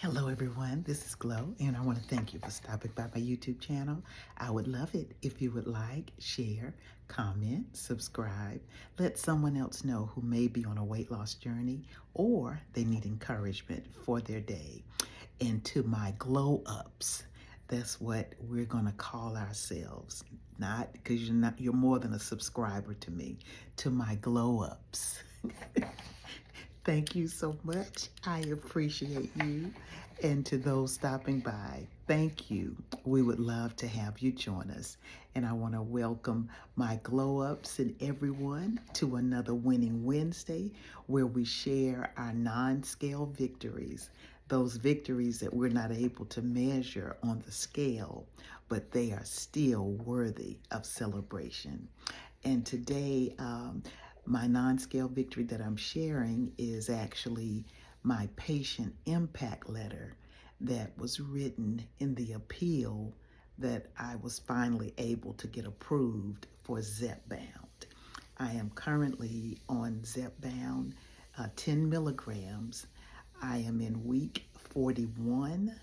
Hello everyone, this is Glow and I want to thank you for stopping by my YouTube channel. I would love it if you would like, share, comment, subscribe, let someone else know who may be on a weight loss journey or they need encouragement for their day. And to my glow ups, that's what we're going to call ourselves. Not because you're more than a subscriber to me. To my glow ups. Thank you so much. I appreciate you. And to those stopping by, thank you. We would love to have you join us. And I want to welcome my glow ups and everyone to another Winning Wednesday where we share our non-scale victories, those victories that we're not able to measure on the scale, but they are still worthy of celebration. And today, my non-scale victory that I'm sharing is actually my patient impact letter that was written in the appeal that I was finally able to get approved for Zepbound. I am currently on Zepbound, 10 milligrams. I am in week 41.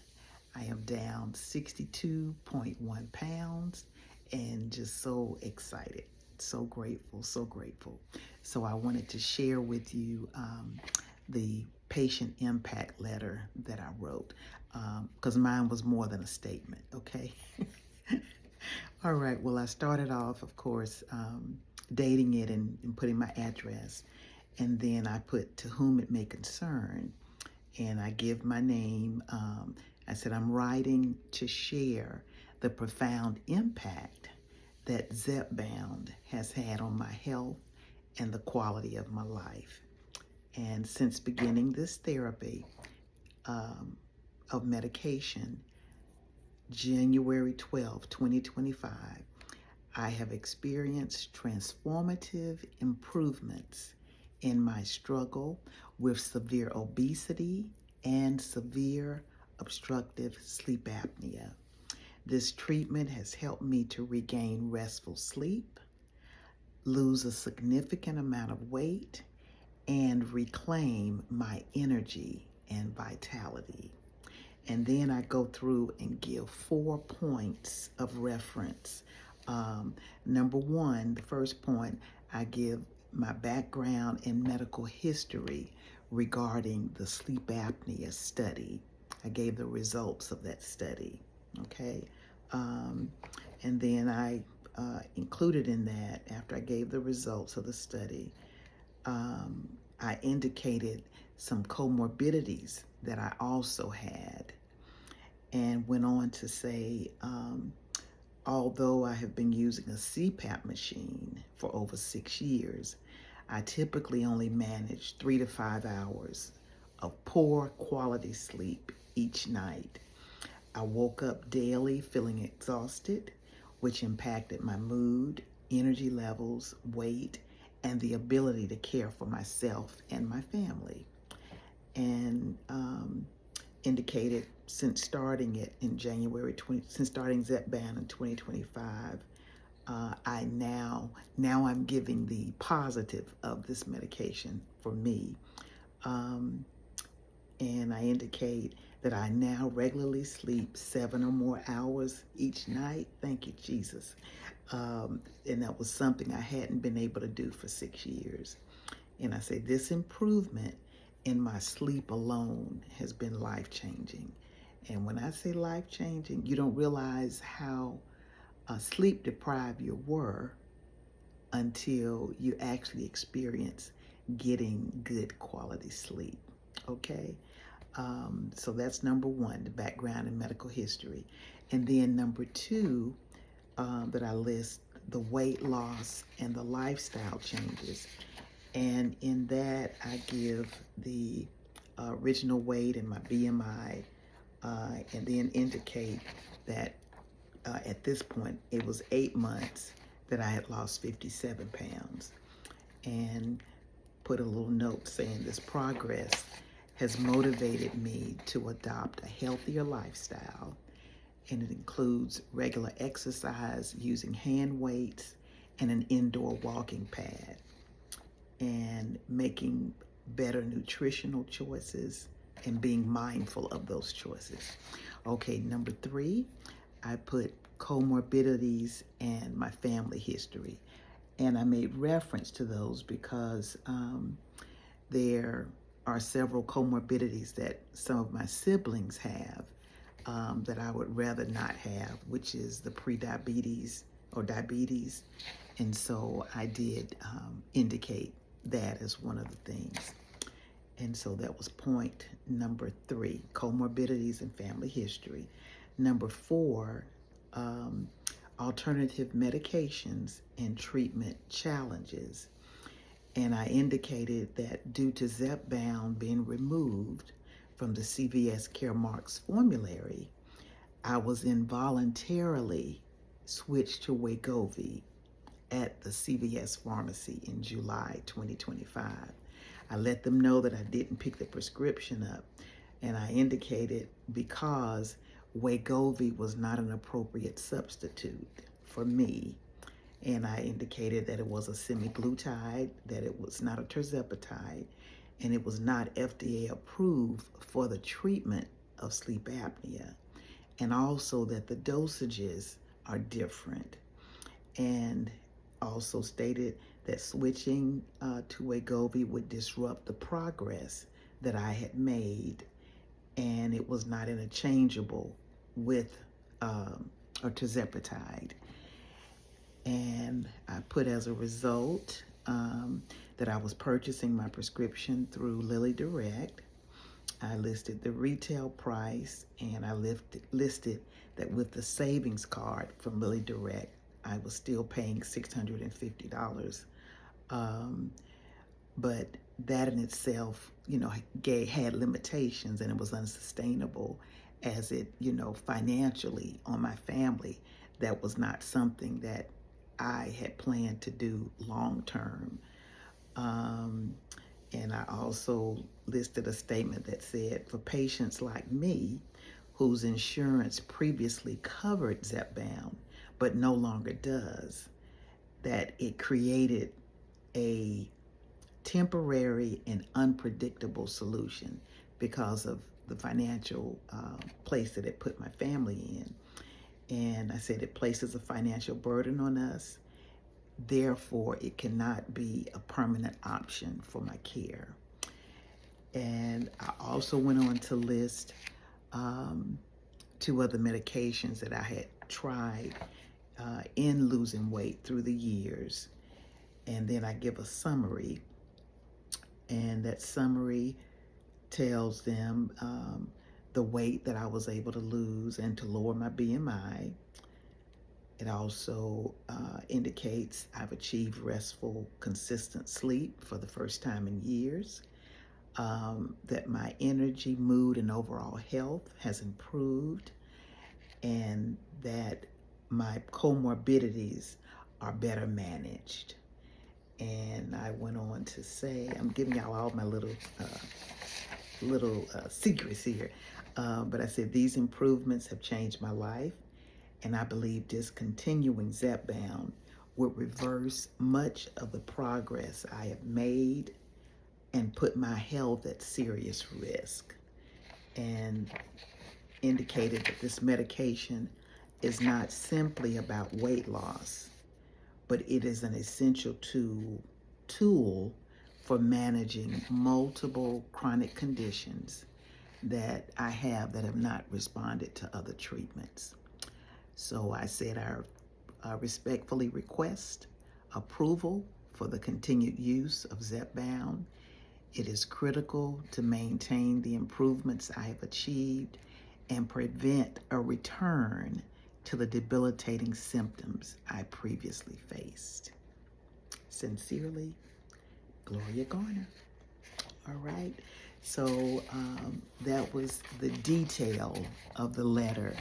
I am down 62.1 pounds and just so excited. So grateful, so grateful. So I wanted to share with you the patient impact letter that I wrote because mine was more than a statement, okay? All right, well, I started off, of course, dating it and putting my address. And then I put to whom it may concern. And I give my name. I said, I'm writing to share the profound impact that Zepbound has had on my health and the quality of my life. And since beginning this therapy of medication, January 12, 2025, I have experienced transformative improvements in my struggle with severe obesity and severe obstructive sleep apnea. This treatment has helped me to regain restful sleep, lose a significant amount of weight, and reclaim my energy and vitality. And then I go through and give 4 points of reference. Number one, the first point, I give my background and medical history regarding the sleep apnea study. I gave the results of that study, okay? And then I included in that, after I gave the results of the study, I indicated some comorbidities that I also had and went on to say, although I have been using a CPAP machine for over 6 years, I typically only manage 3 to 5 hours of poor quality sleep each night. I woke up daily feeling exhausted, which impacted my mood, energy levels, weight, and the ability to care for myself and my family. And indicated since starting it in since starting Zepbound in 2025, I'm giving the positive of this medication for me. And I indicate that I now regularly sleep 7 or more hours each night. Thank you, Jesus. And that was something I hadn't been able to do for 6 years. And I say this improvement in my sleep alone has been life-changing. And when I say life-changing, you don't realize how sleep deprived you were until you actually experience getting good quality sleep, okay? So that's number one, the background and medical history. And then number two, that I list the weight loss and the lifestyle changes. And in that, I give the original weight and my BMI, and then indicate that at this point, it was 8 months that I had lost 57 pounds. And put a little note saying this progress has motivated me to adopt a healthier lifestyle. And it includes regular exercise using hand weights and an indoor walking pad, and making better nutritional choices, and being mindful of those choices. Okay, number 3, I put comorbidities and my family history. And I made reference to those because there are several comorbidities that some of my siblings have that I would rather not have, which is the prediabetes or diabetes. And so I did indicate that as one of the things. And so that was point number 3, comorbidities and family history. Number 4, alternative medications and treatment challenges. And I indicated that due to Zepbound being removed from the CVS Caremark's formulary, I was involuntarily switched to Wegovy at the CVS pharmacy in July 2025. I let them know that I didn't pick the prescription up, and I indicated because Wegovy was not an appropriate substitute for me. And I indicated that it was a semaglutide, that it was not a tirzepatide, and it was not FDA approved for the treatment of sleep apnea, and also that the dosages are different. And also stated that switching to Wegovy would disrupt the progress that I had made, and it was not interchangeable with a tirzepatide. And I put as a result that I was purchasing my prescription through Lilly Direct. I listed the retail price, and I listed that with the savings card from Lilly Direct, I was still paying $650. But that in itself, had limitations, and it was unsustainable as it, financially on my family. That was not something that I had planned to do long term. And I also listed a statement that said, for patients like me, whose insurance previously covered Zepbound, but no longer does, that it created a temporary and unpredictable solution because of the financial place that it put my family in. And I said it places a financial burden on us. Therefore, it cannot be a permanent option for my care. And I also went on to list 2 other medications that I had tried in losing weight through the years. And then I give a summary. And that summary tells them the weight that I was able to lose and to lower my BMI. It also indicates I've achieved restful, consistent sleep for the first time in years, that my energy, mood, and overall health has improved, and that my comorbidities are better managed. And I went on to say, I'm giving y'all all my little secrets here, but I said these improvements have changed my life, and I believe discontinuing Zepbound would reverse much of the progress I have made and put my health at serious risk. And indicated that this medication is not simply about weight loss, but it is an essential tool for managing multiple chronic conditions that I have that have not responded to other treatments. So I said I respectfully request approval for the continued use of Zepbound. It is critical to maintain the improvements I have achieved and prevent a return to the debilitating symptoms I previously faced. Sincerely, Gloria Garner. All right. So that was the detail of the letter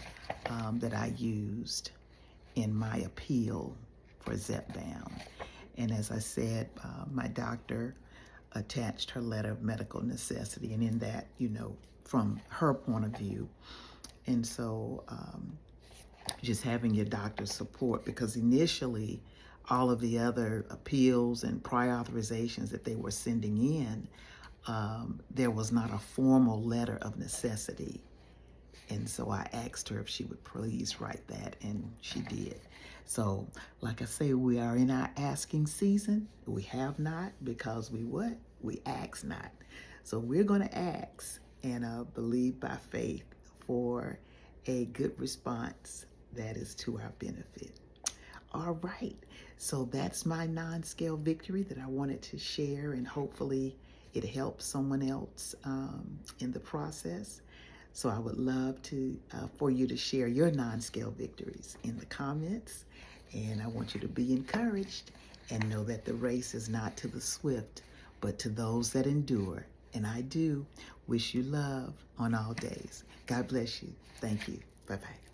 that I used in my appeal for Zepbound. And as I said, my doctor attached her letter of medical necessity, and in that, from her point of view. And so just having your doctor's support, because initially all of the other appeals and prior authorizations that they were sending in, there was not a formal letter of necessity. And so I asked her if she would please write that, and she did. So, like I say, we are in our asking season. We have not because we what? We ask not. So we're going to ask and believe by faith for a good response that is to our benefit. All right. So that's my non-scale victory that I wanted to share, and hopefully it helps someone else in the process. So I would love to for you to share your non-scale victories in the comments. And I want you to be encouraged and know that the race is not to the swift, but to those that endure. And I do wish you love on all days. God bless you. Thank you. Bye-bye.